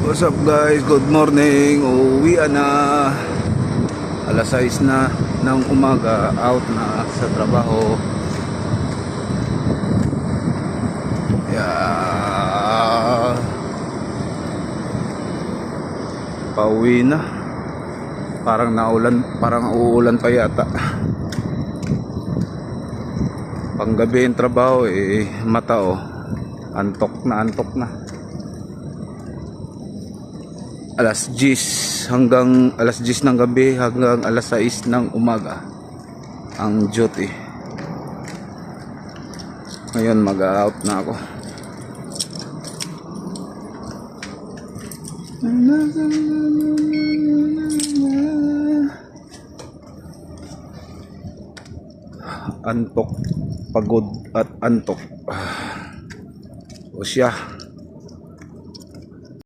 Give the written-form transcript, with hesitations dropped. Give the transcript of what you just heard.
What's up guys? Good morning. Uuwian na. Alas 6 na ng umaga. Out na sa trabaho. Yeah. Pauwi na. Parang naulan, parang uulan pa yata. Panggabi yung trabaho mata antok na. Alas 10 hanggang alas 10 ng gabi hanggang alas 6 ng umaga ang duty. Ngayon mag-out na ako. Antok, pagod at antok. O siya,